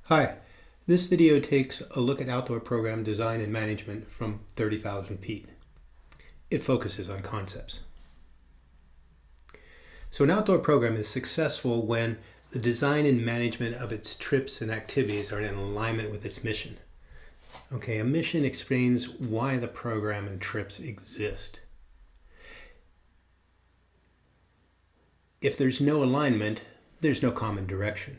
Hi, this video takes a look at outdoor program design and management from 30,000 feet. It focuses on concepts. So an outdoor program is successful when the design and management of its trips and activities are in alignment with its mission. A mission explains why the program and trips exist. If there's no alignment, there's no common direction.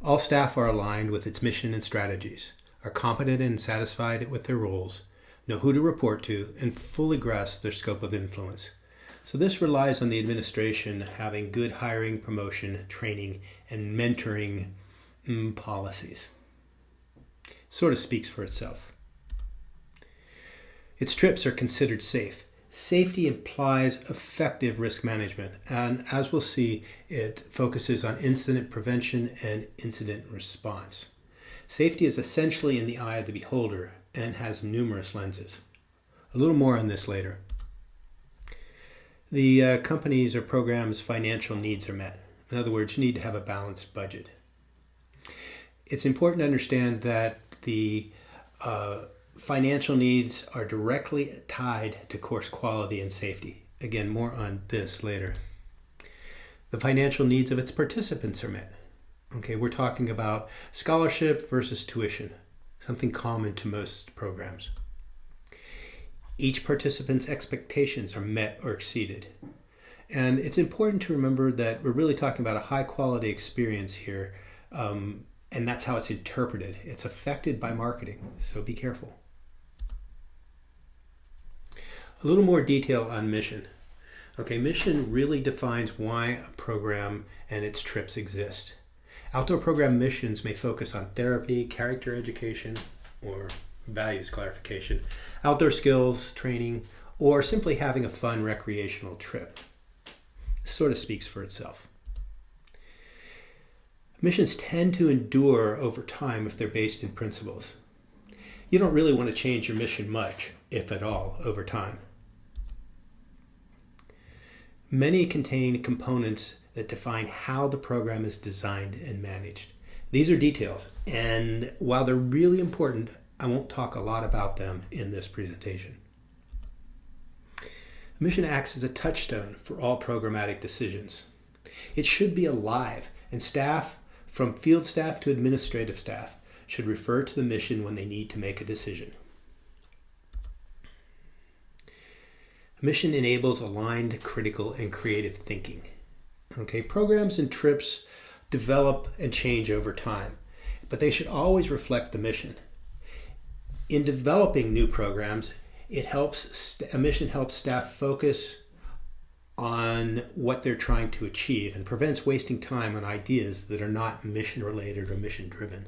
All staff are aligned with its mission and strategies, are competent and satisfied with their roles, know who to report to, and fully grasp their scope of influence. So this relies on the administration having good hiring, promotion, training, and mentoring policies. Sort of speaks for itself. Its trips are considered safe. Safety implies effective risk management, and as we'll see, it focuses on incident prevention and incident response. Safety is essentially in the eye of the beholder and has numerous lenses. A little more on this later. The company's or program's financial needs are met. In other words, you need to have a balanced budget. It's important to understand that the financial needs are directly tied to course quality and safety. Again, more on this later. The financial needs of its participants are met. We're talking about scholarship versus tuition, something common to most programs. Each participant's expectations are met or exceeded. And it's important to remember that we're really talking about a high quality experience here, and that's how it's interpreted. It's affected by marketing, so be careful. A little more detail on mission. Mission really defines why a program and its trips exist. Outdoor program missions may focus on therapy, character education, or values clarification, outdoor skills, training, or simply having a fun recreational trip. This sort of speaks for itself. Missions tend to endure over time if they're based in principles. You don't really want to change your mission much, if at all, over time. Many contain components that define how the program is designed and managed. These are details, and while they're really important, I won't talk a lot about them in this presentation. A mission acts as a touchstone for all programmatic decisions. It should be alive, and staff, from field staff to administrative staff, should refer to the mission when they need to make a decision. A mission enables aligned, critical, and creative thinking. Programs and trips develop and change over time, but they should always reflect the mission. In developing new programs, a mission helps staff focus on what they're trying to achieve and prevents wasting time on ideas that are not mission related or mission driven.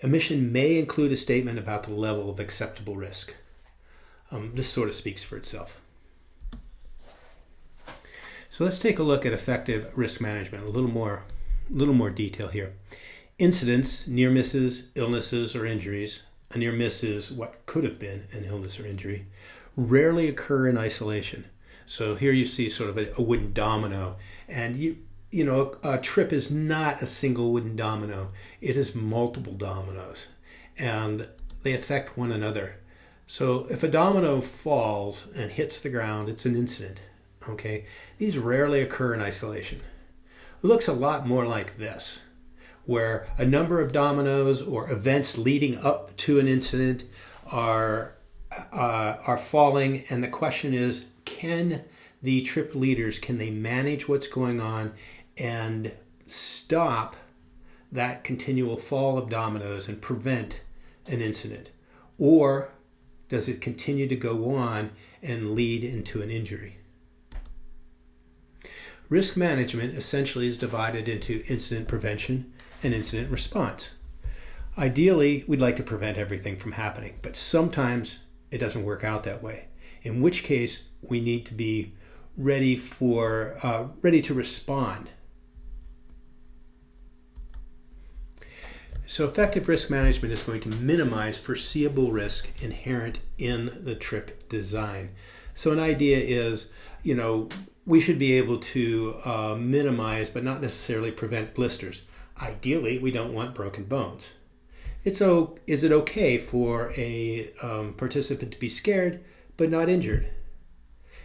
A mission may include a statement about the level of acceptable risk. This sort of speaks for itself. So let's take a look at effective risk management, a little more detail here. Incidents, near misses, illnesses, or injuries. A near miss is what could have been an illness or injury, rarely occur in isolation. So here you see sort of a wooden domino, and a trip is not a single wooden domino. It is multiple dominoes, and they affect one another. So if a domino falls and hits the ground, it's an incident. These rarely occur in isolation. It looks a lot more like this, where a number of dominoes or events leading up to an incident are falling, and the question is, can the trip leaders, can they manage what's going on and stop that continual fall of dominoes and prevent an incident? Or does it continue to go on and lead into an injury? Risk management essentially is divided into incident prevention and incident response. Ideally, we'd like to prevent everything from happening, but sometimes it doesn't work out that way, in which case we need to be ready to respond. So effective risk management is going to minimize foreseeable risk inherent in the trip design. So an idea is, we should be able to minimize but not necessarily prevent blisters. Ideally, we don't want broken bones. Is it okay for a participant to be scared but not injured?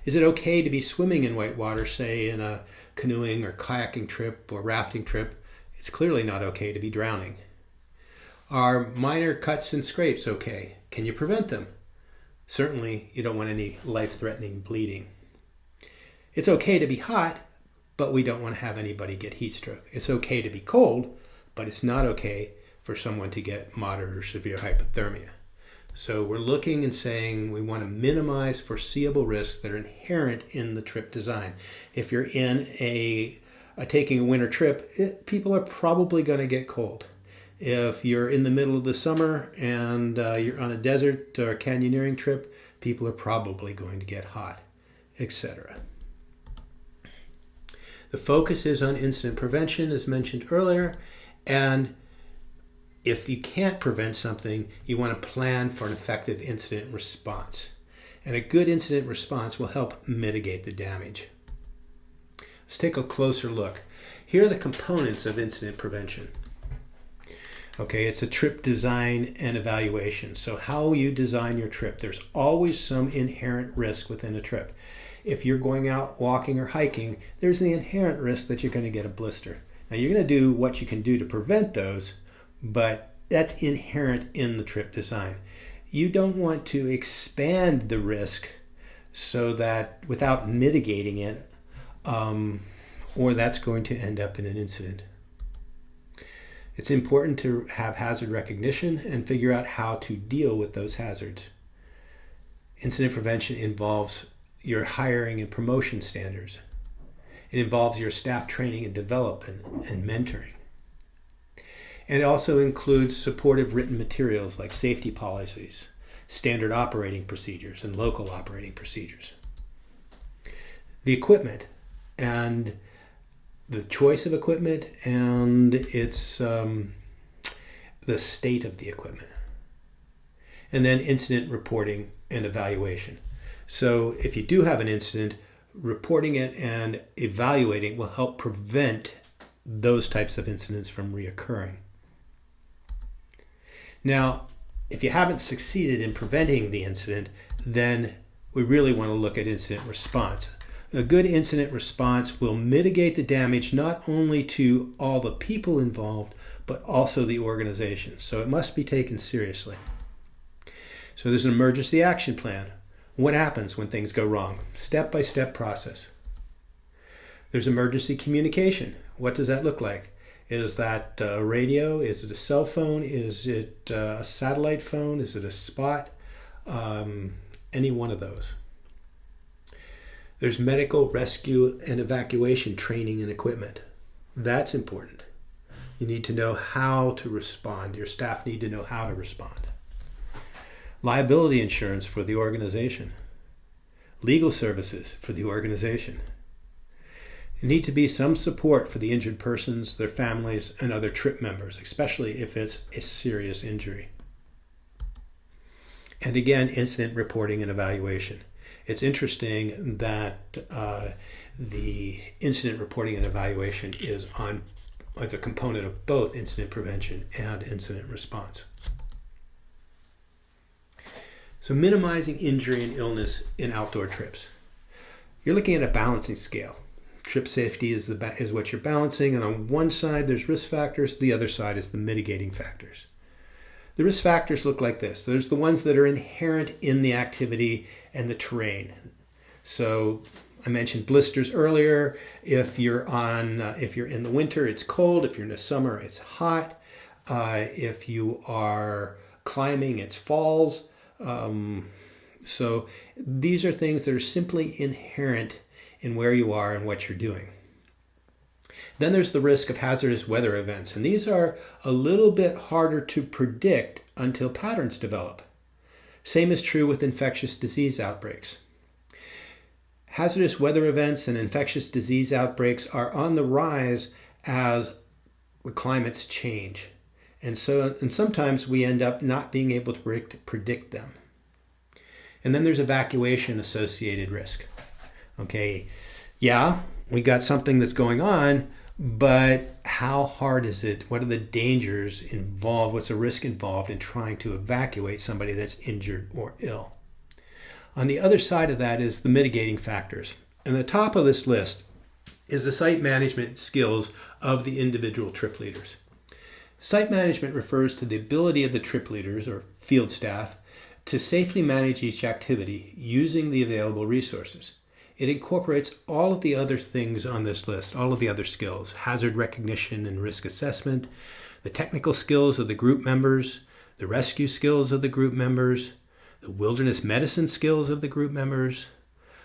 Is it okay to be swimming in white water, say in a canoeing or kayaking trip or rafting trip? It's clearly not okay to be drowning. Are minor cuts and scrapes okay? Can you prevent them? Certainly, you don't want any life-threatening bleeding. It's okay to be hot, but we don't want to have anybody get heat stroke. It's okay to be cold, but it's not okay for someone to get moderate or severe hypothermia. So we're looking and saying we want to minimize foreseeable risks that are inherent in the trip design. If you're in taking a winter trip, people are probably going to get cold. If you're in the middle of the summer and you're on a desert or canyoneering trip, people are probably going to get hot, etc. The focus is on incident prevention, as mentioned earlier, and if you can't prevent something, you want to plan for an effective incident response. And a good incident response will help mitigate the damage. Let's take a closer look. Here are the components of incident prevention. Okay, it's a trip design and evaluation. So how you design your trip, there's always some inherent risk within a trip. If you're going out walking or hiking, there's the inherent risk that you're going to get a blister. Now you're going to do what you can do to prevent those, but that's inherent in the trip design. You don't want to expand the risk so that without mitigating it, or that's going to end up in an incident. It's important to have hazard recognition and figure out how to deal with those hazards. Incident prevention involves your hiring and promotion standards. It involves your staff training and development and mentoring. And it also includes supportive written materials like safety policies, standard operating procedures, and local operating procedures. The equipment and the choice of equipment and its the state of the equipment. And then incident reporting and evaluation. So if you do have an incident, reporting it and evaluating will help prevent those types of incidents from reoccurring. Now, if you haven't succeeded in preventing the incident, then we really want to look at incident response. A good incident response will mitigate the damage not only to all the people involved, but also the organization. So it must be taken seriously. So there's an emergency action plan. What happens when things go wrong? Step-by-step process. There's emergency communication. What does that look like? Is that a radio? Is it a cell phone? Is it a satellite phone? Is it a spot? Any one of those. There's medical, rescue, and evacuation training and equipment. That's important. You need to know how to respond. Your staff need to know how to respond. Liability insurance for the organization. Legal services for the organization. There need to be some support for the injured persons, their families, and other trip members, especially if it's a serious injury. And again, incident reporting and evaluation. It's interesting that the incident reporting and evaluation is a component of both incident prevention and incident response. So minimizing injury and illness in outdoor trips. You're looking at a balancing scale. Trip safety is what you're balancing, and on one side there's risk factors, the other side is the mitigating factors. The risk factors look like this. There's the ones that are inherent in the activity and the terrain. So I mentioned blisters earlier. If you're in the winter, it's cold. If you're in the summer, it's hot. If you are climbing, it's falls. So these are things that are simply inherent in where you are and what you're doing. Then there's the risk of hazardous weather events, and these are a little bit harder to predict until patterns develop. Same is true with infectious disease outbreaks. Hazardous weather events and infectious disease outbreaks are on the rise as the climates change. And sometimes we end up not being able to predict them. And then there's evacuation associated risk. Okay, Yeah, we got something that's going on, but how hard is it? What are the dangers involved? What's the risk involved in trying to evacuate somebody that's injured or ill? On the other side of that is the mitigating factors. And the top of this list is the site management skills of the individual trip leaders. Site management refers to the ability of the trip leaders or field staff to safely manage each activity using the available resources. It incorporates all of the other things on this list, all of the other skills: hazard recognition and risk assessment, the technical skills of the group members, the rescue skills of the group members, the wilderness medicine skills of the group members,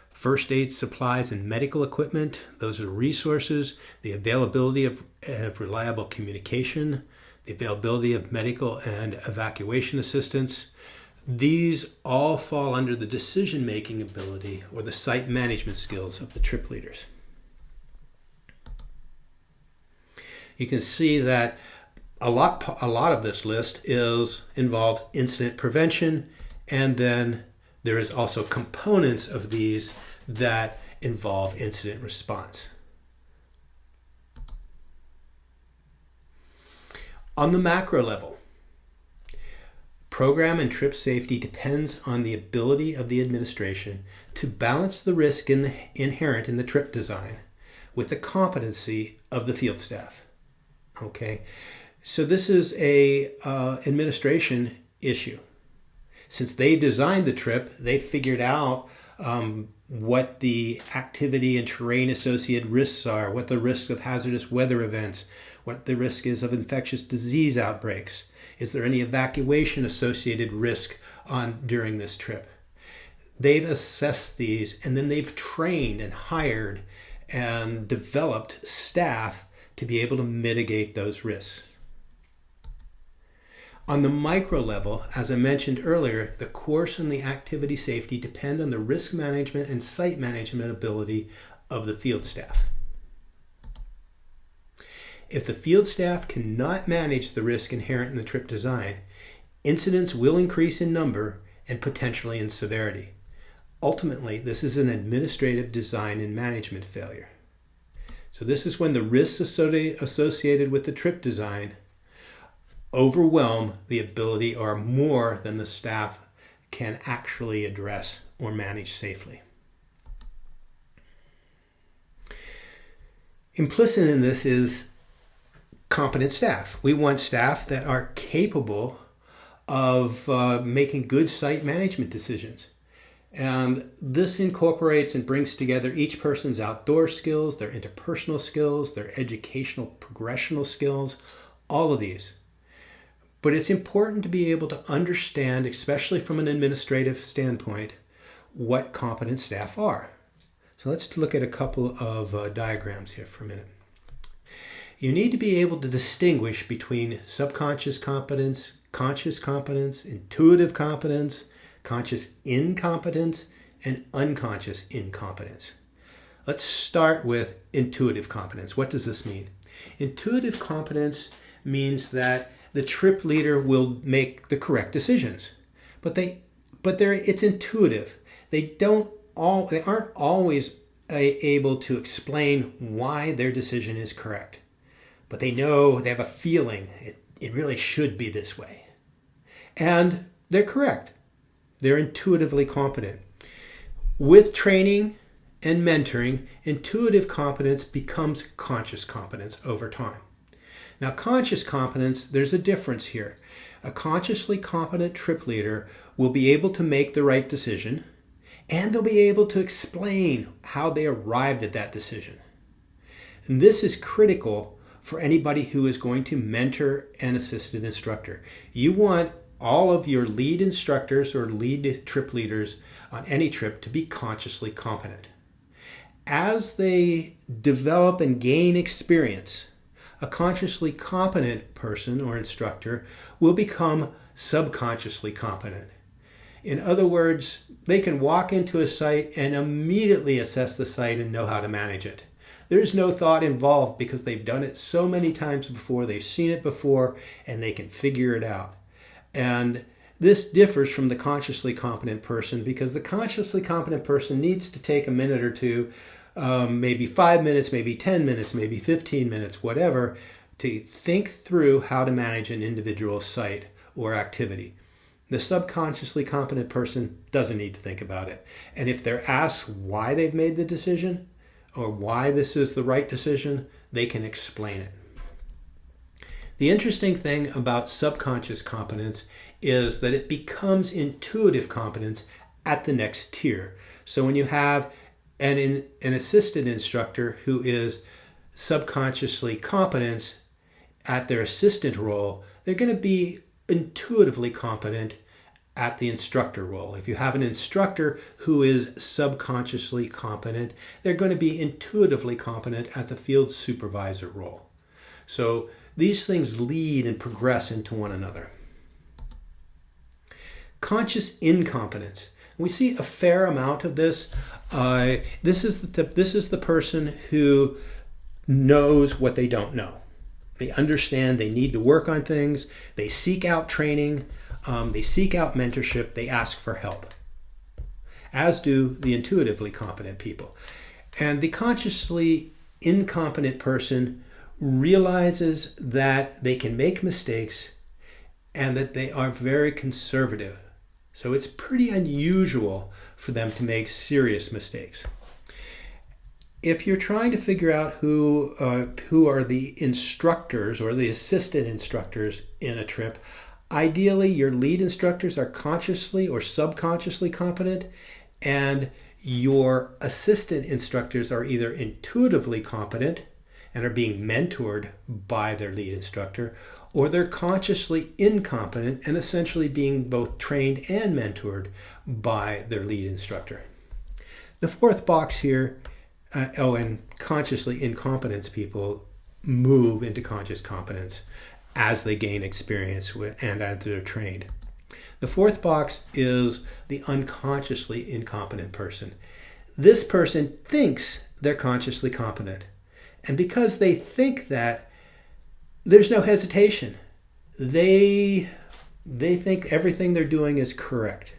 first aid supplies and medical equipment, those are resources, the availability of reliable communication, the availability of medical and evacuation assistance. These all fall under the decision-making ability or the site management skills of the trip leaders. You can see that a lot of this list involves incident prevention, and then there is also components of these that involve incident response. On the macro level, program and trip safety depends on the ability of the administration to balance the risk inherent in the trip design with the competency of the field staff. Okay, so this is a administration issue. Since they designed the trip, they figured out what the activity and terrain associated risks are, what the risk of hazardous weather events, what the risk is of infectious disease outbreaks. Is there any evacuation associated risk during this trip? They've assessed these, and then they've trained and hired and developed staff to be able to mitigate those risks. On the micro level, as I mentioned earlier, the course and the activity safety depend on the risk management and site management ability of the field staff. If the field staff cannot manage the risk inherent in the trip design, incidents will increase in number and potentially in severity. Ultimately, this is an administrative design and management failure. So this is when the risks associated with the trip design overwhelm the ability or more than the staff can actually address or manage safely. Implicit in this is competent staff. We want staff that are capable of making good site management decisions. And this incorporates and brings together each person's outdoor skills, their interpersonal skills, their educational progressional skills, all of these. But it's important to be able to understand, especially from an administrative standpoint, what competent staff are. So let's look at a couple of diagrams here for a minute. You need to be able to distinguish between subconscious competence, conscious competence, intuitive competence, conscious incompetence, and unconscious incompetence. Let's start with intuitive competence. What does this mean? Intuitive competence means that the trip leader will make the correct decisions, but it's intuitive. They aren't always able to explain why their decision is correct, but they know, they have a feeling it really should be this way, and they're correct. They're intuitively competent. With training and mentoring, intuitive competence becomes conscious competence over time. Now, conscious competence, there's a difference here. A consciously competent trip leader will be able to make the right decision, and they'll be able to explain how they arrived at that decision. And this is critical for anybody who is going to mentor and assist an instructor. You want all of your lead instructors or lead trip leaders on any trip to be consciously competent. As they develop and gain experience, a consciously competent person or instructor will become subconsciously competent. In other words, they can walk into a site and immediately assess the site and know how to manage it. There's no thought involved because they've done it so many times before, they've seen it before, and they can figure it out. And this differs from the consciously competent person because the consciously competent person needs to take a minute or two maybe 5 minutes, maybe 10 minutes, maybe 15 minutes, whatever, to think through how to manage an individual site or activity. The subconsciously competent person doesn't need to think about it. And if they're asked why they've made the decision or why this is the right decision, they can explain it. The interesting thing about subconscious competence is that it becomes intuitive competence at the next tier. So when you have an assistant instructor who is subconsciously competent at their assistant role, they're going to be intuitively competent at the instructor role. If you have an instructor who is subconsciously competent, they're going to be intuitively competent at the field supervisor role. So these things lead and progress into one another. Conscious incompetence. We see a fair amount of this. This is the person who knows what they don't know. They understand they need to work on things. They seek out training. They seek out mentorship. They ask for help, as do the intuitively competent people. And the consciously incompetent person realizes that they can make mistakes and that they are very conservative. So it's pretty unusual for them to make serious mistakes. If you're trying to figure out who are the instructors or the assistant instructors in a trip, ideally your lead instructors are consciously or subconsciously competent, and your assistant instructors are either intuitively competent and are being mentored by their lead instructor, or they're consciously incompetent and essentially being both trained and mentored by their lead instructor. The fourth box here, and consciously incompetence people move into conscious competence as they gain experience and as they're trained. The fourth box is the unconsciously incompetent person. This person thinks they're consciously competent. And because they think that, there's no hesitation. They think everything they're doing is correct.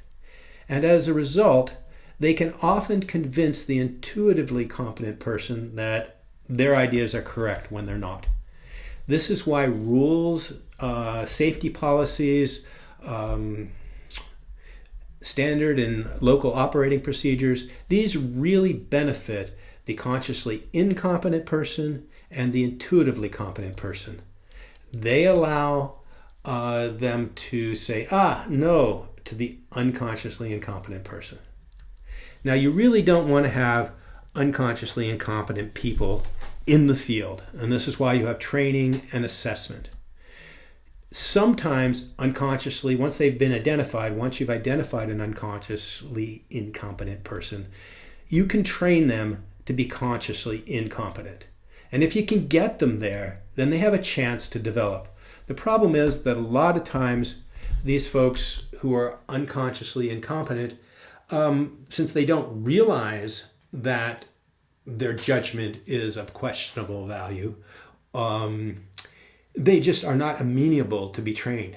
And as a result, they can often convince the intuitively competent person that their ideas are correct when they're not. This is why rules, safety policies, standard and local operating procedures, these really benefit the consciously incompetent person and the intuitively competent person. They allow them to say, no, to the unconsciously incompetent person. Now, you really don't want to have unconsciously incompetent people in the field, and this is why you have training and assessment. Sometimes unconsciously, once you've identified an unconsciously incompetent person, you can train them to be consciously incompetent. And if you can get them there, then they have a chance to develop. The problem is that a lot of times these folks who are unconsciously incompetent, since they don't realize that their judgment is of questionable value, they just are not amenable to be trained.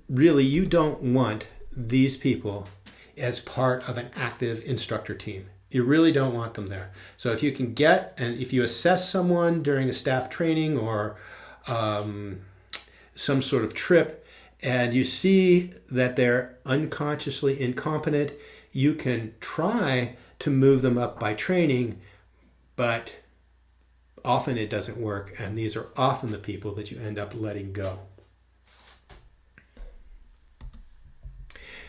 Really, you don't want these people as part of an active instructor team. You really don't want them there. So if you can if you assess someone during a staff training or some sort of trip, and you see that they're unconsciously incompetent, you can try to move them up by training, but often it doesn't work, and these are often the people that you end up letting go.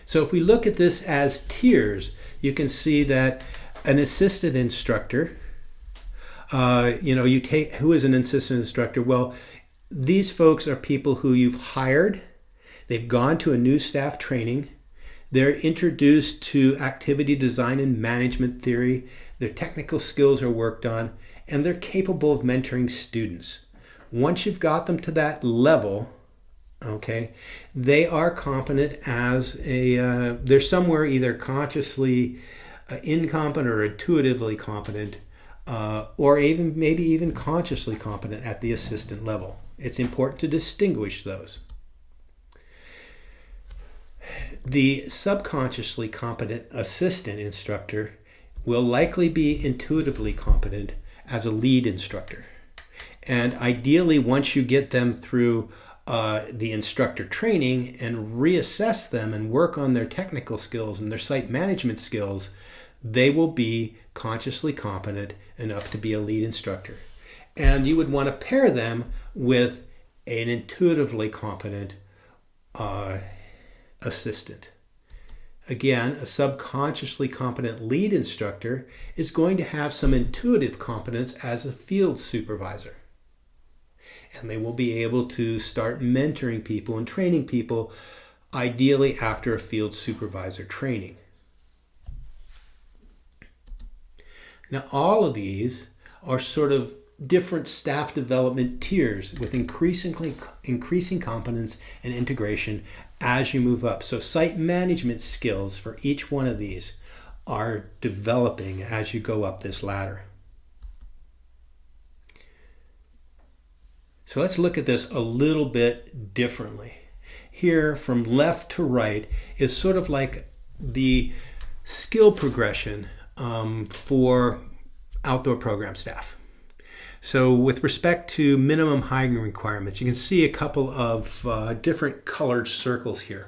So if we look at this as tiers, you can see that an assistant instructor, who is an assistant instructor? Well, these folks are people who you've hired. They've gone to a new staff training. They're introduced to activity design and management theory. Their technical skills are worked on, and they're capable of mentoring students. Once you've got them to that level, okay, they are competent they're somewhere either consciously incompetent or intuitively competent, or maybe even consciously competent at the assistant level. It's important to distinguish those. The subconsciously competent assistant instructor will likely be intuitively competent as a lead instructor. And ideally, once you get them through the instructor training and reassess them and work on their technical skills and their site management skills, they will be consciously competent enough to be a lead instructor. And you would want to pair them with an intuitively competent assistant. Again, a subconsciously competent lead instructor is going to have some intuitive competence as a field supervisor. And they will be able to start mentoring people and training people, ideally after a field supervisor training. Now, all of these are sort of different staff development tiers with increasing competence and integration as you move up. So site management skills for each one of these are developing as you go up this ladder. So let's look at this a little bit differently. Here, from left to right, is sort of like the skill progression for outdoor program staff. So with respect to minimum hiring requirements, you can see a couple of different colored circles here.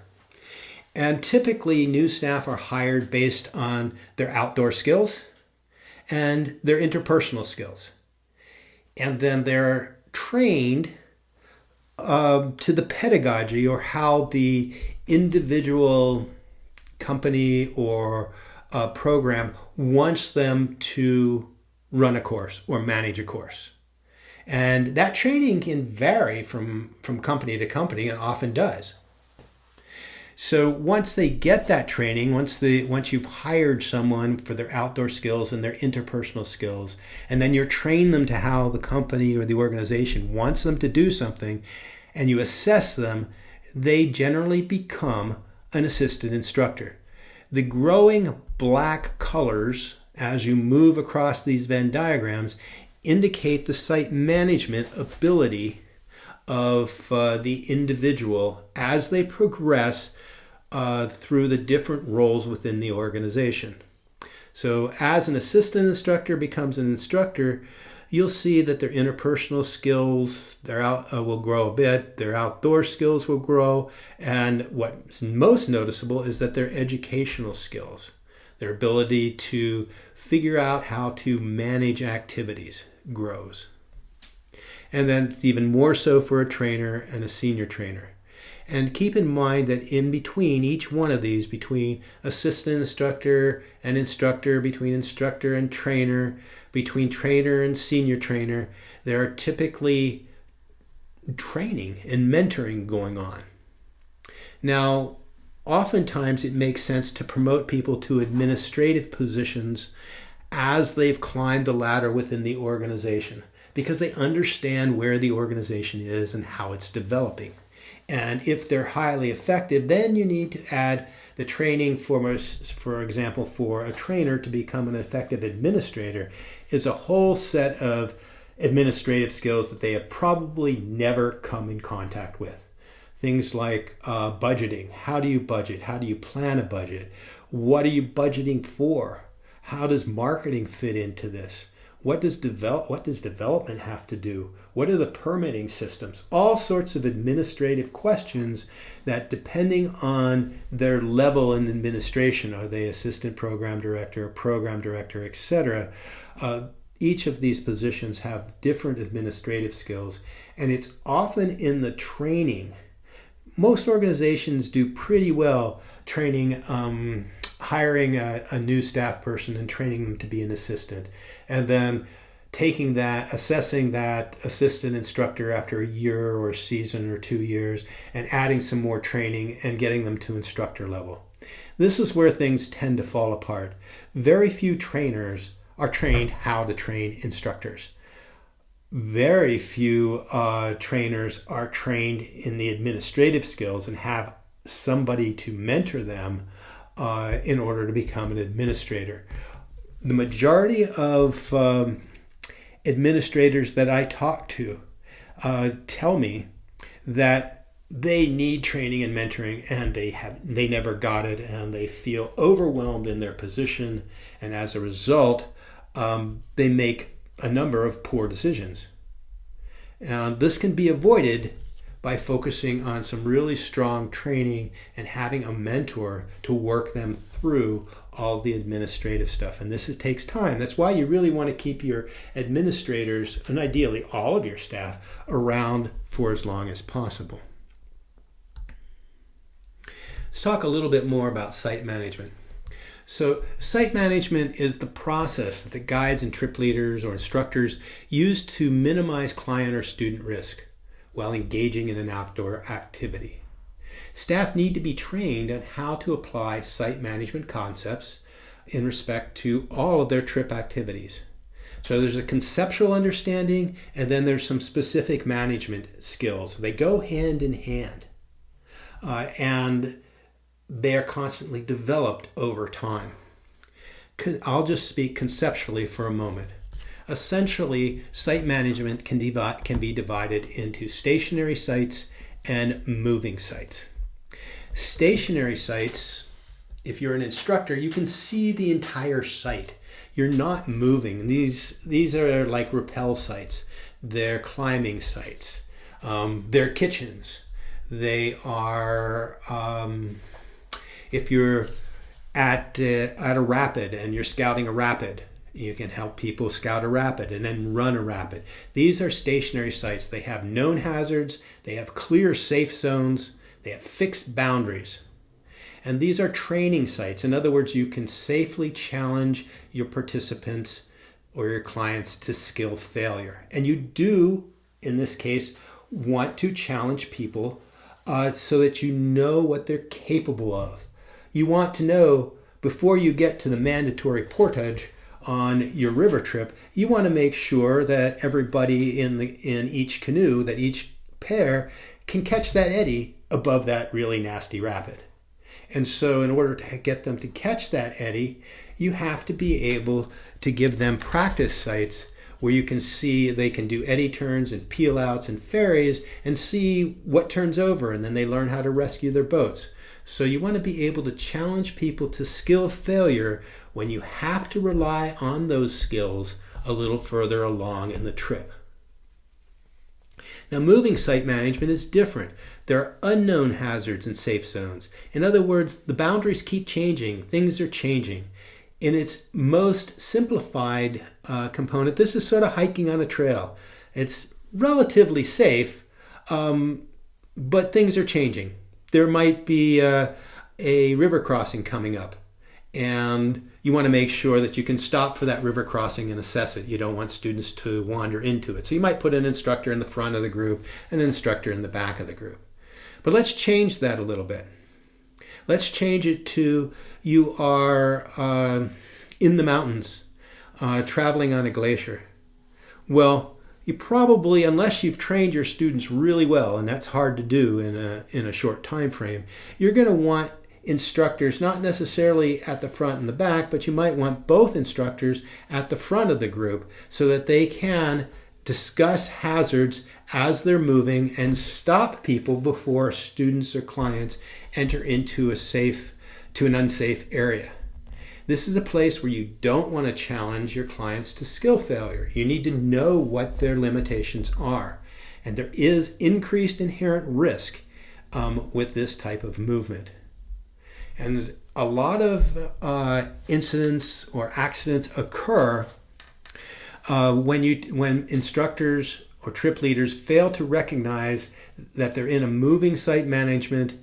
And typically, new staff are hired based on their outdoor skills and their interpersonal skills. And then they're trained to the pedagogy or how the individual company or program wants them to run a course or manage a course. And that training can vary from company to company and often does. So once they get that training, once you've hired someone for their outdoor skills and their interpersonal skills, and then you're trained them to how the company or the organization wants them to do something, and you assess them, they generally become an assistant instructor. The growing black colors as you move across these Venn diagrams indicate the site management ability of the individual as they progress through the different roles within the organization. So as an assistant instructor becomes an instructor, you'll see that their interpersonal skills will grow a bit, their outdoor skills will grow, and what's most noticeable is that their educational skills, their ability to figure out how to manage activities grows. And then it's even more so for a trainer and a senior trainer. And keep in mind that in between each one of these, between assistant instructor and instructor, between instructor and trainer, between trainer and senior trainer, there are typically training and mentoring going on. Now, oftentimes it makes sense to promote people to administrative positions as they've climbed the ladder within the organization, because they understand where the organization is and how it's developing. And if they're highly effective, then you need to add the training for example, for a trainer to become an effective administrator is a whole set of administrative skills that they have probably never come in contact with. Things like budgeting. How do you budget? How do you plan a budget? What are you budgeting for? How does marketing fit into this? What does development have to do? What are the permitting systems? All sorts of administrative questions that, depending on their level in administration, are they assistant program director, etc., each of these positions have different administrative skills, and it's often in the training. Most organizations do pretty well training, hiring a new staff person and training them to be an assistant, and then taking that, assessing that assistant instructor after a year or a season or 2 years, and adding some more training and getting them to instructor level. This is where things tend to fall apart. Very few trainers are trained how to train instructors. Very few trainers are trained in the administrative skills and have somebody to mentor them in order to become an administrator. The majority of administrators that I talk to tell me that they need training and mentoring, and they never got it, and they feel overwhelmed in their position, and as a result, they make a number of poor decisions. And this can be avoided by focusing on some really strong training and having a mentor to work them through all the administrative stuff. And takes time. That's why you really want to keep your administrators, and ideally all of your staff, around for as long as possible. Let's talk a little bit more about site management. So site management is the process that the guides and trip leaders or instructors use to minimize client or student risk while engaging in an outdoor activity. Staff need to be trained on how to apply site management concepts in respect to all of their trip activities. So there's a conceptual understanding, and then there's some specific management skills. They go hand in hand. And they are constantly developed over time. I'll just speak conceptually for a moment. Essentially, site management can be divided into stationary sites and moving sites. Stationary sites, if you're an instructor, you can see the entire site. You're not moving. These are like rappel sites. They're climbing sites. They're kitchens. They are, if you're at a rapid and you're scouting a rapid, you can help people scout a rapid and then run a rapid. These are stationary sites. They have known hazards. They have clear safe zones. They have fixed boundaries. And these are training sites. In other words, you can safely challenge your participants or your clients to skill failure. And you do, in this case, want to challenge people so that you know what they're capable of. You want to know, before you get to the mandatory portage on your river trip, you want to make sure that everybody in each canoe, that each pair can catch that eddy above that really nasty rapid. And so in order to get them to catch that eddy, you have to be able to give them practice sites where you can see they can do eddy turns and peel outs and ferries and see what turns over, and then they learn how to rescue their boats. So you want to be able to challenge people to skill failure when you have to rely on those skills a little further along in the trip. Now, moving site management is different. There are unknown hazards and safe zones. In other words, the boundaries keep changing. Things are changing. In its most simplified component, this is sort of hiking on a trail. It's relatively safe, but things are changing. There might be a river crossing coming up, and you want to make sure that you can stop for that river crossing and assess it. You don't want students to wander into it. So you might put an instructor in the front of the group and an instructor in the back of the group. But let's change that a little bit. Let's change it to you are in the mountains, traveling on a glacier. Well, you probably, unless you've trained your students really well, and that's hard to do in a short time frame, you're going to want instructors not necessarily at the front and the back, but you might want both instructors at the front of the group so that they can discuss hazards as they're moving and stop people before students or clients enter into an unsafe area. This is a place where you don't want to challenge your clients to skill failure. You need to know what their limitations are. And there is increased inherent risk with this type of movement. And a lot of incidents or accidents occur when instructors or trip leaders fail to recognize that they're in a moving site management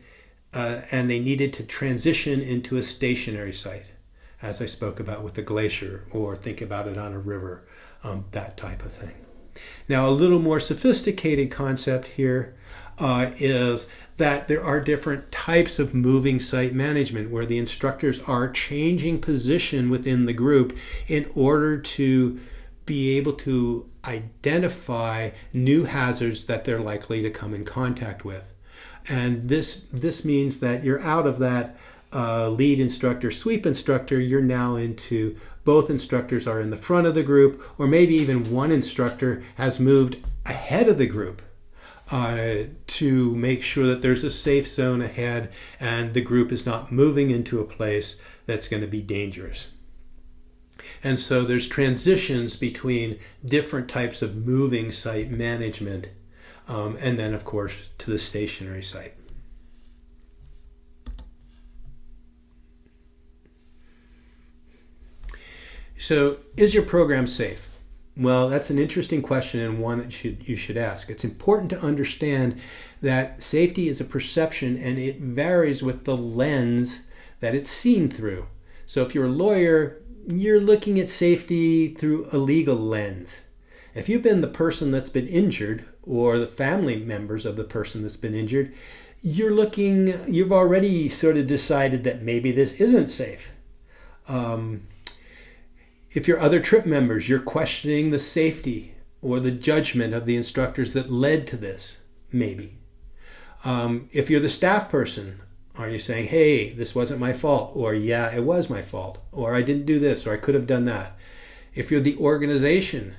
and they needed to transition into a stationary site, as I spoke about with the glacier, or think about it on a river, that type of thing. Now, a little more sophisticated concept here is that there are different types of moving site management where the instructors are changing position within the group in order to be able to identify new hazards that they're likely to come in contact with. And this means that you're out of that lead instructor, sweep instructor, you're now into both instructors are in the front of the group, or maybe even one instructor has moved ahead of the group. to make sure that there's a safe zone ahead and the group is not moving into a place that's going to be dangerous. And so there's transitions between different types of moving site management, and then, of course, to the stationary site. So, is your program safe? Well, that's an interesting question and one that you should ask. It's important to understand that safety is a perception and it varies with the lens that it's seen through. So if you're a lawyer, you're looking at safety through a legal lens. If you've been the person that's been injured or the family members of the person that's been injured, you've already sort of decided that maybe this isn't safe. If you're other trip members, you're questioning the safety or the judgment of the instructors that led to this, maybe. If you're the staff person, are you saying, hey, this wasn't my fault, or yeah, it was my fault, or I didn't do this, or I could have done that? If you're the organization,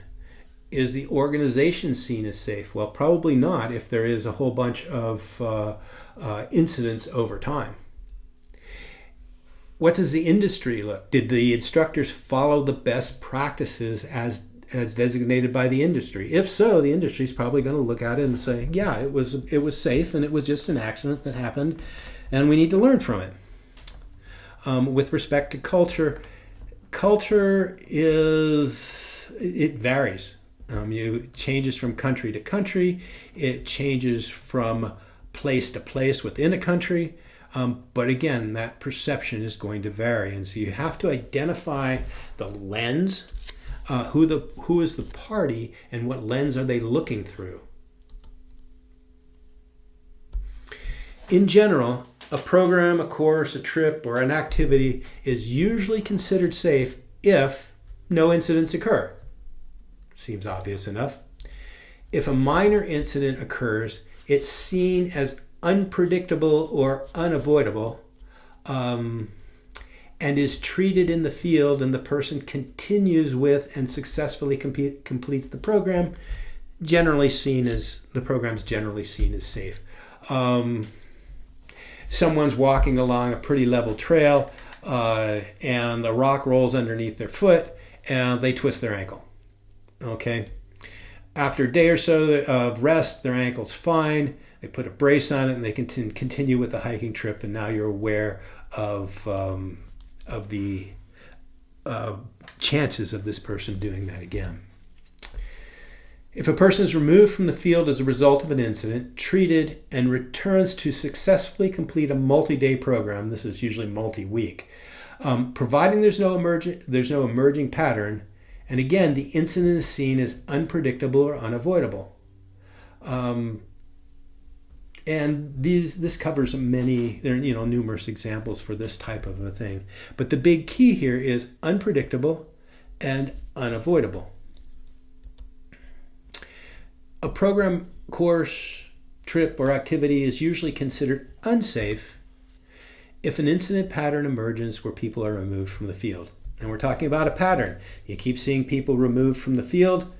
is the organization seen as safe? Well, probably not if there is a whole bunch of incidents over time. What does the industry look? Did the instructors follow the best practices as designated by the industry? If so, the industry is probably going to look at it and say, yeah, it was safe and it was just an accident that happened and we need to learn from it. With respect to culture it varies. It changes from country to country. It changes from place to place within a country. But again, that perception is going to vary. And so you have to identify the lens, who is the party, and what lens are they looking through. In general, a program, a course, a trip, or an activity is usually considered safe if no incidents occur. Seems obvious enough. If a minor incident occurs, it's seen as unpredictable or unavoidable, and is treated in the field, and the person continues with and successfully completes the program, the program's generally seen as safe. Someone's walking along a pretty level trail, and a rock rolls underneath their foot, and they twist their ankle. Okay. After a day or so of rest, their ankle's fine. They put a brace on it and they continue with the hiking trip, and now you're aware of the chances of this person doing that again. If a person is removed from the field as a result of an incident, treated, and returns to successfully complete a multi-day program, this is usually multi-week, providing there's no emerging pattern, and again, the incident is seen as unpredictable or unavoidable. And this covers numerous examples for this type of a thing. But the big key here is unpredictable and unavoidable. A program, course, trip, or activity is usually considered unsafe if an incident pattern emerges where people are removed from the field. And we're talking about a pattern. You keep seeing people removed from the field.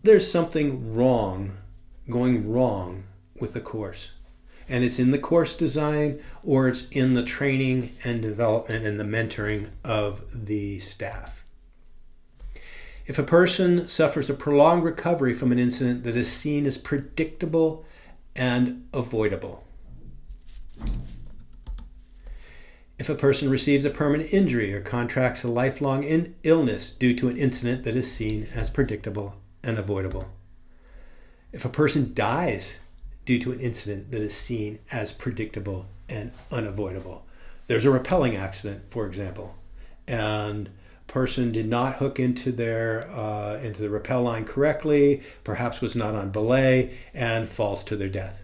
There's something going wrong with the course. And it's in the course design, or it's in the training and development and the mentoring of the staff. If a person suffers a prolonged recovery from an incident that is seen as predictable and avoidable. If a person receives a permanent injury or contracts a lifelong illness due to an incident that is seen as predictable and avoidable. If a person dies due to an incident that is seen as predictable and unavoidable. There's a rappelling accident, for example, and a person did not hook into the rappel line correctly, perhaps was not on belay, and falls to their death.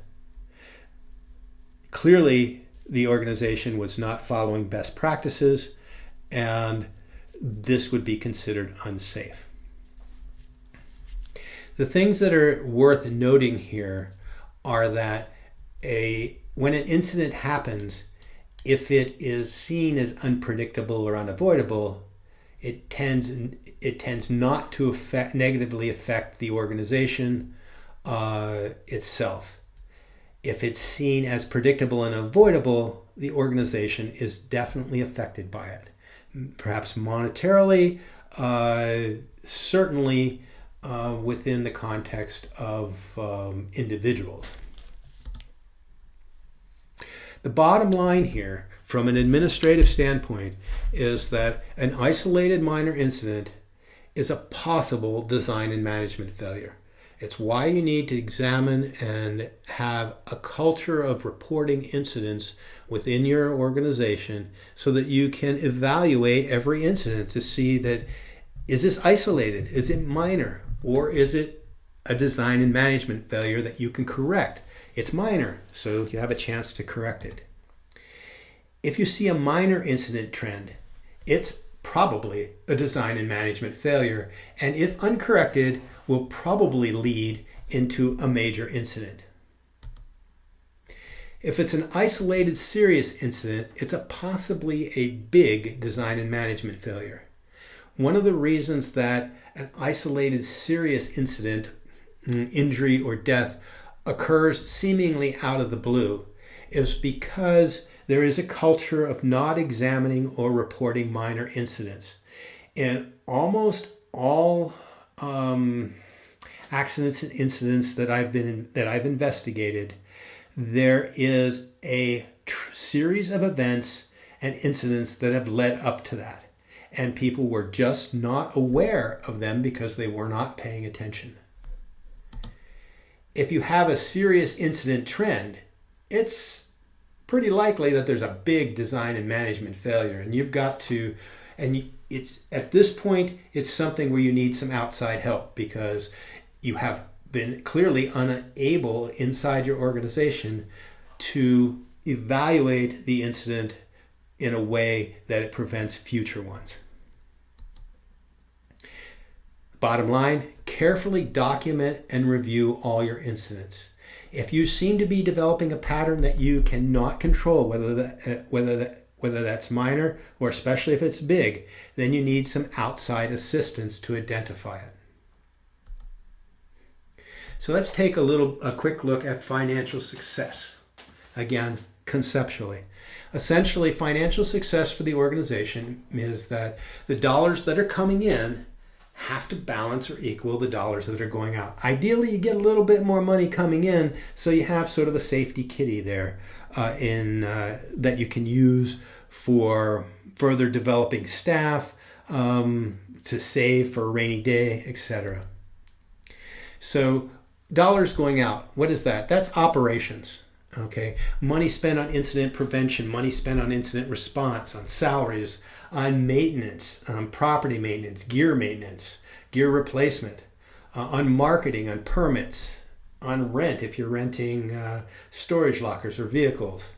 Clearly, the organization was not following best practices, and this would be considered unsafe. The things that are worth noting here are that when an incident happens, if it is seen as unpredictable or unavoidable, it tends not to negatively affect the organization itself. If it's seen as predictable and avoidable, the organization is definitely affected by it. Perhaps monetarily, certainly within the context of individuals. The bottom line here, from an administrative standpoint, is that an isolated minor incident is a possible design and management failure. It's why you need to examine and have a culture of reporting incidents within your organization so that you can evaluate every incident to see that, is this isolated? Is it minor? Or is it a design and management failure that you can correct? It's minor, so you have a chance to correct it. If you see a minor incident trend, it's probably a design and management failure, and if uncorrected, will probably lead into a major incident. If it's an isolated serious incident, it's possibly a big design and management failure. One of the reasons that an isolated serious incident, injury or death, occurs seemingly out of the blue is because there is a culture of not examining or reporting minor incidents. In almost all accidents and incidents that I've investigated, there is a series of events and incidents that have led up to that, and people were just not aware of them because they were not paying attention. If you have a serious incident trend, it's pretty likely that there's a big design and management failure, and you've got to, and it's at this point, it's something where you need some outside help because you have been clearly unable inside your organization to evaluate the incident in a way that it prevents future ones. Bottom line, carefully document and review all your incidents. If you seem to be developing a pattern that you cannot control, whether that's minor or especially if it's big, then you need some outside assistance to identify it. So let's take a quick look at financial success. Again, conceptually. Essentially, financial success for the organization is that the dollars that are coming in have to balance or equal the dollars that are going out. Ideally, you get a little bit more money coming in, so you have sort of a safety kitty there that you can use for further developing staff, to save for a rainy day, etc. So dollars going out, what is that? That's operations. Okay, money spent on incident prevention, money spent on incident response, on salaries, on maintenance, property maintenance, gear replacement, on marketing, on permits, on rent if you're renting storage lockers or vehicles,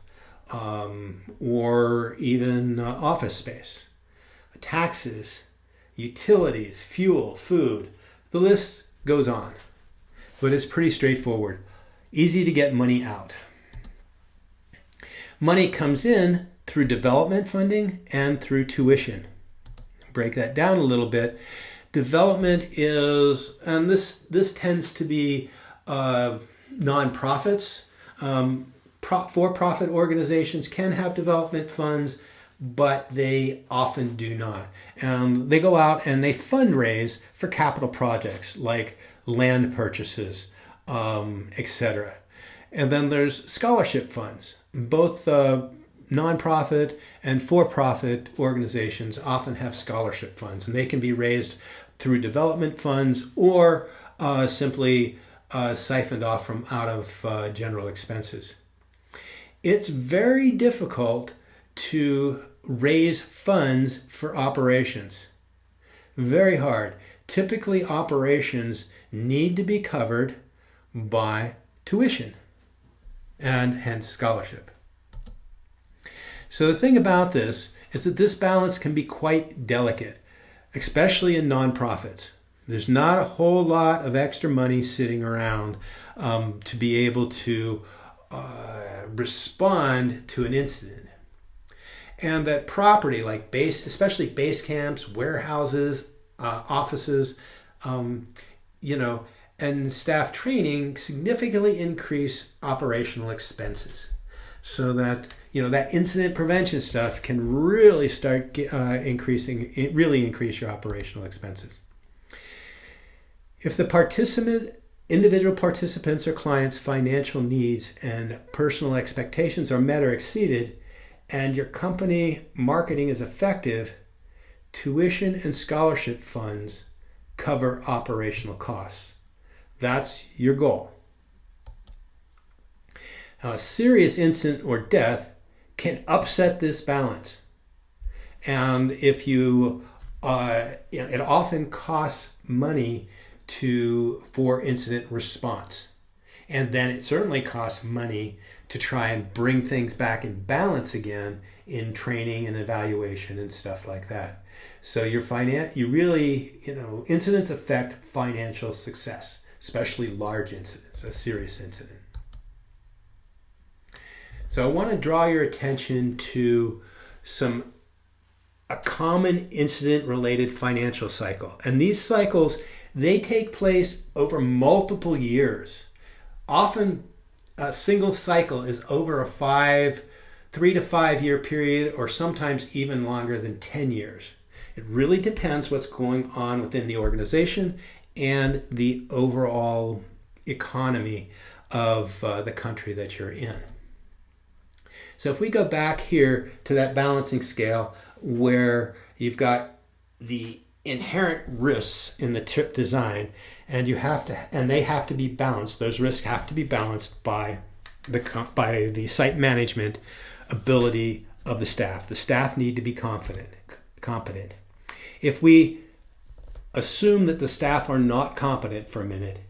or even office space, taxes, utilities, fuel, food. The list goes on, but it's pretty straightforward. Easy to get money out. Money comes in through development funding and through tuition. Break that down a little bit. Development is, and this tends to be nonprofits. For-profit organizations can have development funds, but they often do not. And they go out and they fundraise for capital projects like land purchases, etc. And then there's scholarship funds. Both nonprofit and for-profit organizations often have scholarship funds, and they can be raised through development funds or simply siphoned off from out of general expenses. It's very difficult to raise funds for operations. Very hard. Typically, operations need to be covered by tuition and hence scholarship. So the thing about this is that this balance can be quite delicate, especially in nonprofits. There's not a whole lot of extra money sitting around to be able to respond to an incident. And that property, like especially base camps, warehouses, offices, and staff training significantly increase operational expenses, so that that incident prevention stuff can really start increase your operational expenses. If the individual participants or clients' financial needs and personal expectations are met or exceeded, and your company marketing is effective, tuition and scholarship funds cover operational costs. That's your goal. Now, a serious incident or death can upset this balance. And if it often costs money for incident response. And then it certainly costs money to try and bring things back in balance again in training and evaluation and stuff like that. So incidents affect financial success, especially large incidents, a serious incident. So I want to draw your attention to a common incident-related financial cycle. And these cycles, they take place over multiple years. Often a single cycle is over a 3 to 5 year period, or sometimes even longer than 10 years. It really depends what's going on within the organization and the overall economy of the country that you're in. So if we go back here to that balancing scale where you've got the inherent risks in the trip design, and they have to be balanced. Those risks have to be balanced by the site management ability of the staff. The staff need to be competent. If we assume that the staff are not competent for a minute,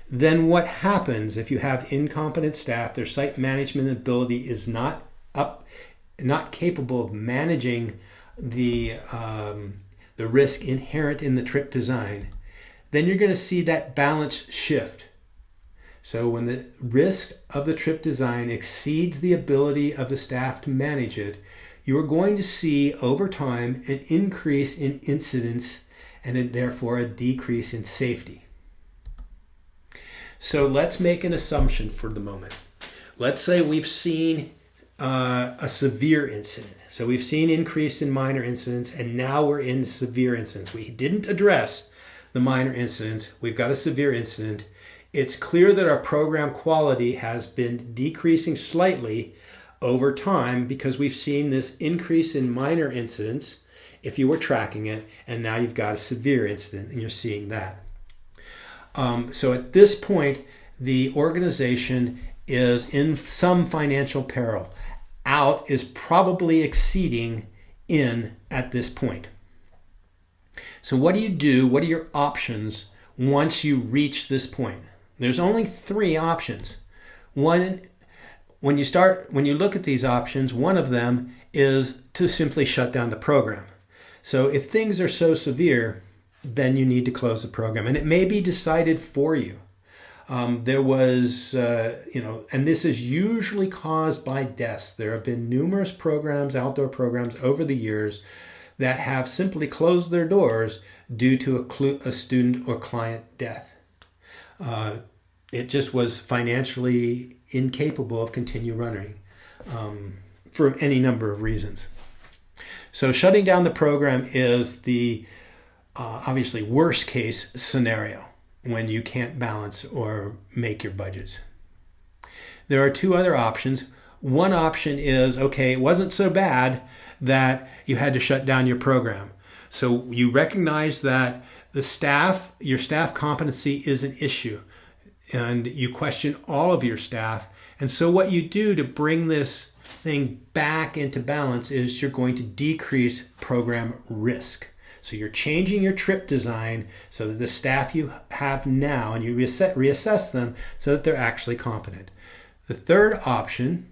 then what happens if you have incompetent staff? Their site management ability is not capable of managing the risk inherent in the trip design. Then you're going to see that balance shift. So when the risk of the trip design exceeds the ability of the staff to manage it, you are going to see over time an increase in incidents and therefore a decrease in safety. So let's make an assumption for the moment. Let's say we've seen a severe incident. So we've seen increase in minor incidents, and now we're in severe incidents. We didn't address the minor incidents. We've got a severe incident. It's clear that our program quality has been decreasing slightly over time because we've seen this increase in minor incidents, if you were tracking it, and now you've got a severe incident and you're seeing that. So at this point, the organization is in some financial peril. Out is probably exceeding in at this point. So what do you do? What are your options once you reach this point? There's only 3 options. One, when you look at these options, one of them is to simply shut down the program. So if things are so severe, then you need to close the program, and it may be decided for you. There was, and this is usually caused by deaths. There have been numerous programs, outdoor programs over the years that have simply closed their doors due to a student or client death. It just was financially incapable of continue running for any number of reasons. So shutting down the program is the obviously worst case scenario when you can't balance or make your budgets. There are 2 other options. One option is, okay, it wasn't so bad that you had to shut down your program. So you recognize that your staff competency is an issue, and you question all of your staff. And so what you do to bring this thing back into balance is you're going to decrease program risk. So you're changing your trip design so that the staff you have now, and you reassess them so that they're actually competent. The third option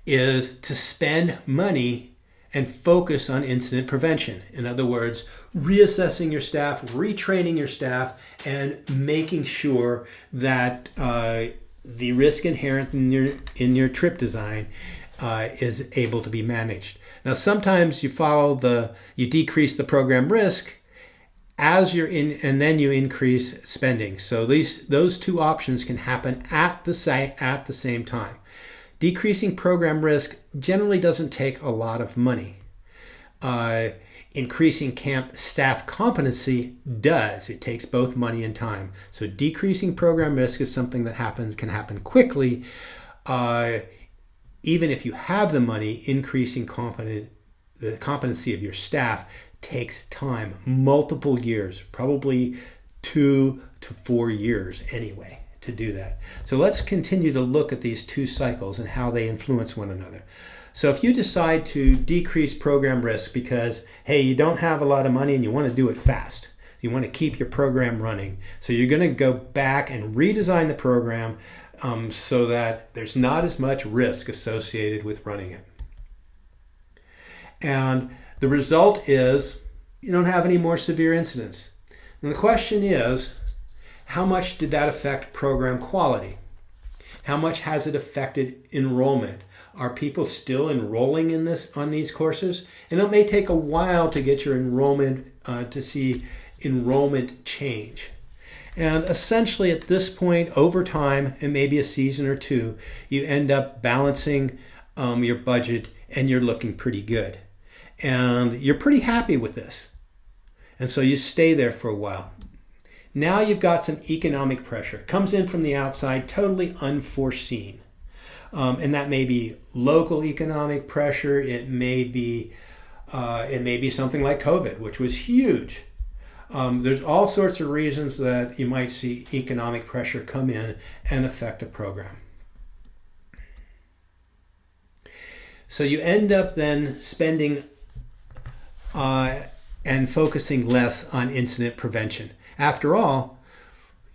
is to spend money and focus on incident prevention. In other words, reassessing your staff, retraining your staff, and making sure that the risk inherent in your trip design is able to be managed. Now, sometimes you decrease the program risk, as you're in, and then you increase spending. So those two options can happen at the same time. Decreasing program risk generally doesn't take a lot of money. Increasing camp staff competency does. It takes both money and time. So decreasing program risk is something that can happen quickly. Even if you have the money, increasing the competency of your staff takes time, multiple years, probably 2 to 4 years anyway, to do that. So let's continue to look at these two cycles and how they influence one another. So if you decide to decrease program risk because, hey, you don't have a lot of money and you want to do it fast, you want to keep your program running, so you're going to go back and redesign the program so that there's not as much risk associated with running it. And the result is you don't have any more severe incidents. And the question is, how much did that affect program quality? How much has it affected enrollment? Are people still enrolling on these courses? And it may take a while to get your enrollment, to see enrollment change. And essentially at this point, over time, and maybe a season or two, you end up balancing your budget and you're looking pretty good. And you're pretty happy with this. And so you stay there for a while. Now you've got some economic pressure. It comes in from the outside, totally unforeseen. And that may be local economic pressure. It may be something like COVID, which was huge. There's all sorts of reasons that you might see economic pressure come in and affect a program. So you end up then spending and focusing less on incident prevention. After all,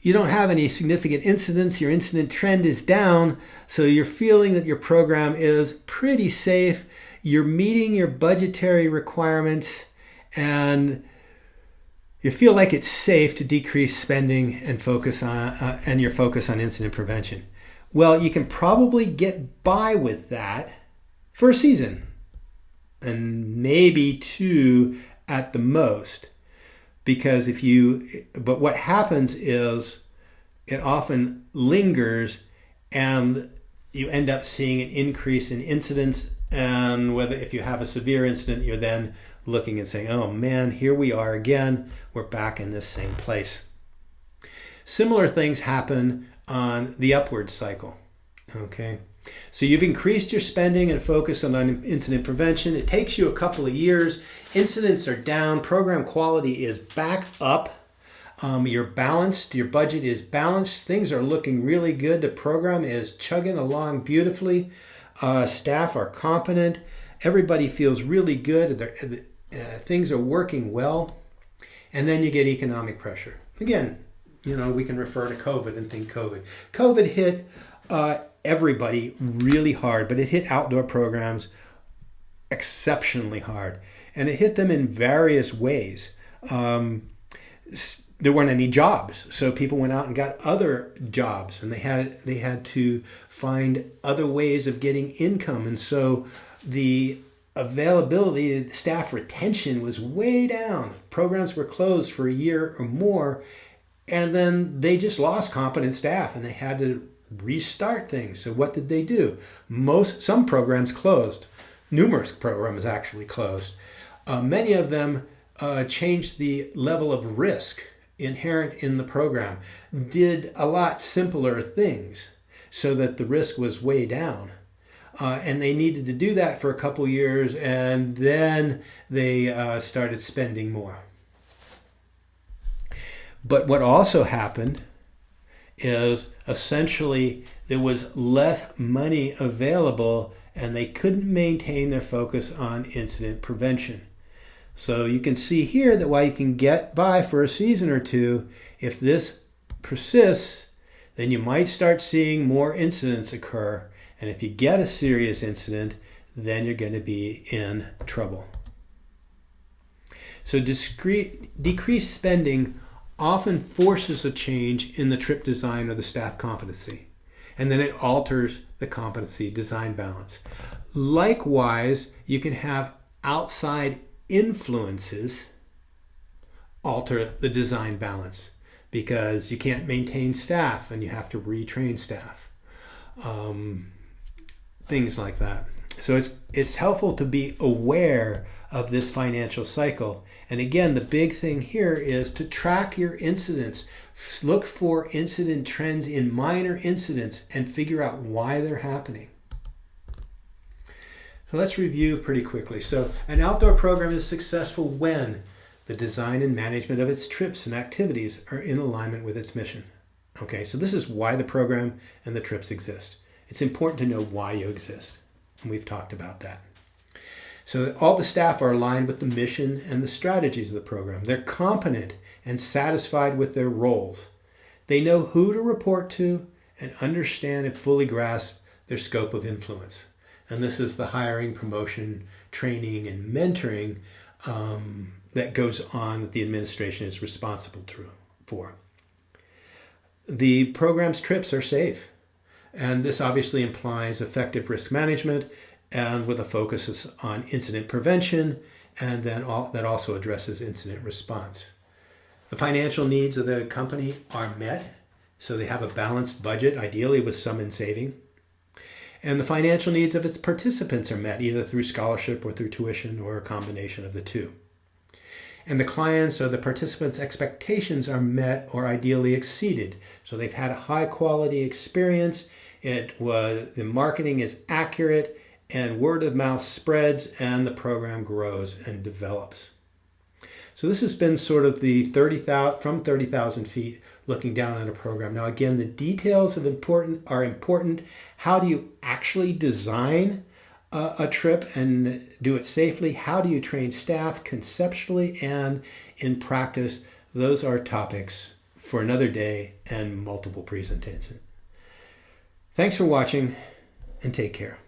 you don't have any significant incidents, your incident trend is down, so you're feeling that your program is pretty safe, you're meeting your budgetary requirements, and you feel like it's safe to decrease spending and focus on your focus on incident prevention. Well, you can probably get by with that for a season, and maybe 2 at the most. Because but what happens is it often lingers and you end up seeing an increase in incidents. And if you have a severe incident, you're then looking and saying, oh man, here we are again. We're back in this same place. Similar things happen on the upward cycle. Okay. So you've increased your spending and focus on incident prevention. It takes you a couple of years. Incidents are down. Program quality is back up. You're balanced. Your budget is balanced. Things are looking really good. The program is chugging along beautifully. Staff are competent. Everybody feels really good. Things are working well. And then you get economic pressure. Again, we can refer to COVID and think COVID. COVID hit everybody really hard, but it hit outdoor programs exceptionally hard. And it hit them in various ways. There weren't any jobs, so people went out and got other jobs, and they had to find other ways of getting income. And so the availability, staff retention was way down. Programs were closed for a year or more, and then they just lost competent staff, and they had to restart things. So what did they do? Some programs closed. Numerous programs actually closed. Many of them changed the level of risk inherent in the program, did a lot simpler things so that the risk was way down. And they needed to do that for a couple years, and then they started spending more. But what also happened is essentially there was less money available and they couldn't maintain their focus on incident prevention. So you can see here that while you can get by for a season or two, if this persists, then you might start seeing more incidents occur. And if you get a serious incident, then you're going to be in trouble. So decreased spending often forces a change in the trip design or the staff competency, and then it alters the competency design balance. Likewise, you can have outside influences alter the design balance because you can't maintain staff and you have to retrain staff. Things like that. So it's helpful to be aware of this financial cycle. And again, the big thing here is to track your incidents. Look for incident trends in minor incidents and figure out why they're happening. So let's review pretty quickly. So an outdoor program is successful when the design and management of its trips and activities are in alignment with its mission. Okay, so this is why the program and the trips exist. It's important to know why you exist. And we've talked about that. So all the staff are aligned with the mission and the strategies of the program. They're competent and satisfied with their roles. They know who to report to and understand and fully grasp their scope of influence. And this is the hiring, promotion, training, and mentoring that goes on that the administration is responsible for. The program's trips are safe. And this obviously implies effective risk management and with a focus on incident prevention, and then that also addresses incident response. The financial needs of the company are met, so they have a balanced budget, ideally with some in saving. And the financial needs of its participants are met, either through scholarship or through tuition or a combination of the two. And the clients or the participants' expectations are met or ideally exceeded. So they've had a high quality experience, the marketing is accurate, and word of mouth spreads, and the program grows and develops. So this has been sort of the 30,000 feet looking down at a program. Now again, the details are important. How do you actually design a trip and do it safely? How do you train staff conceptually and in practice? Those are topics for another day and multiple presentations. Thanks for watching and take care.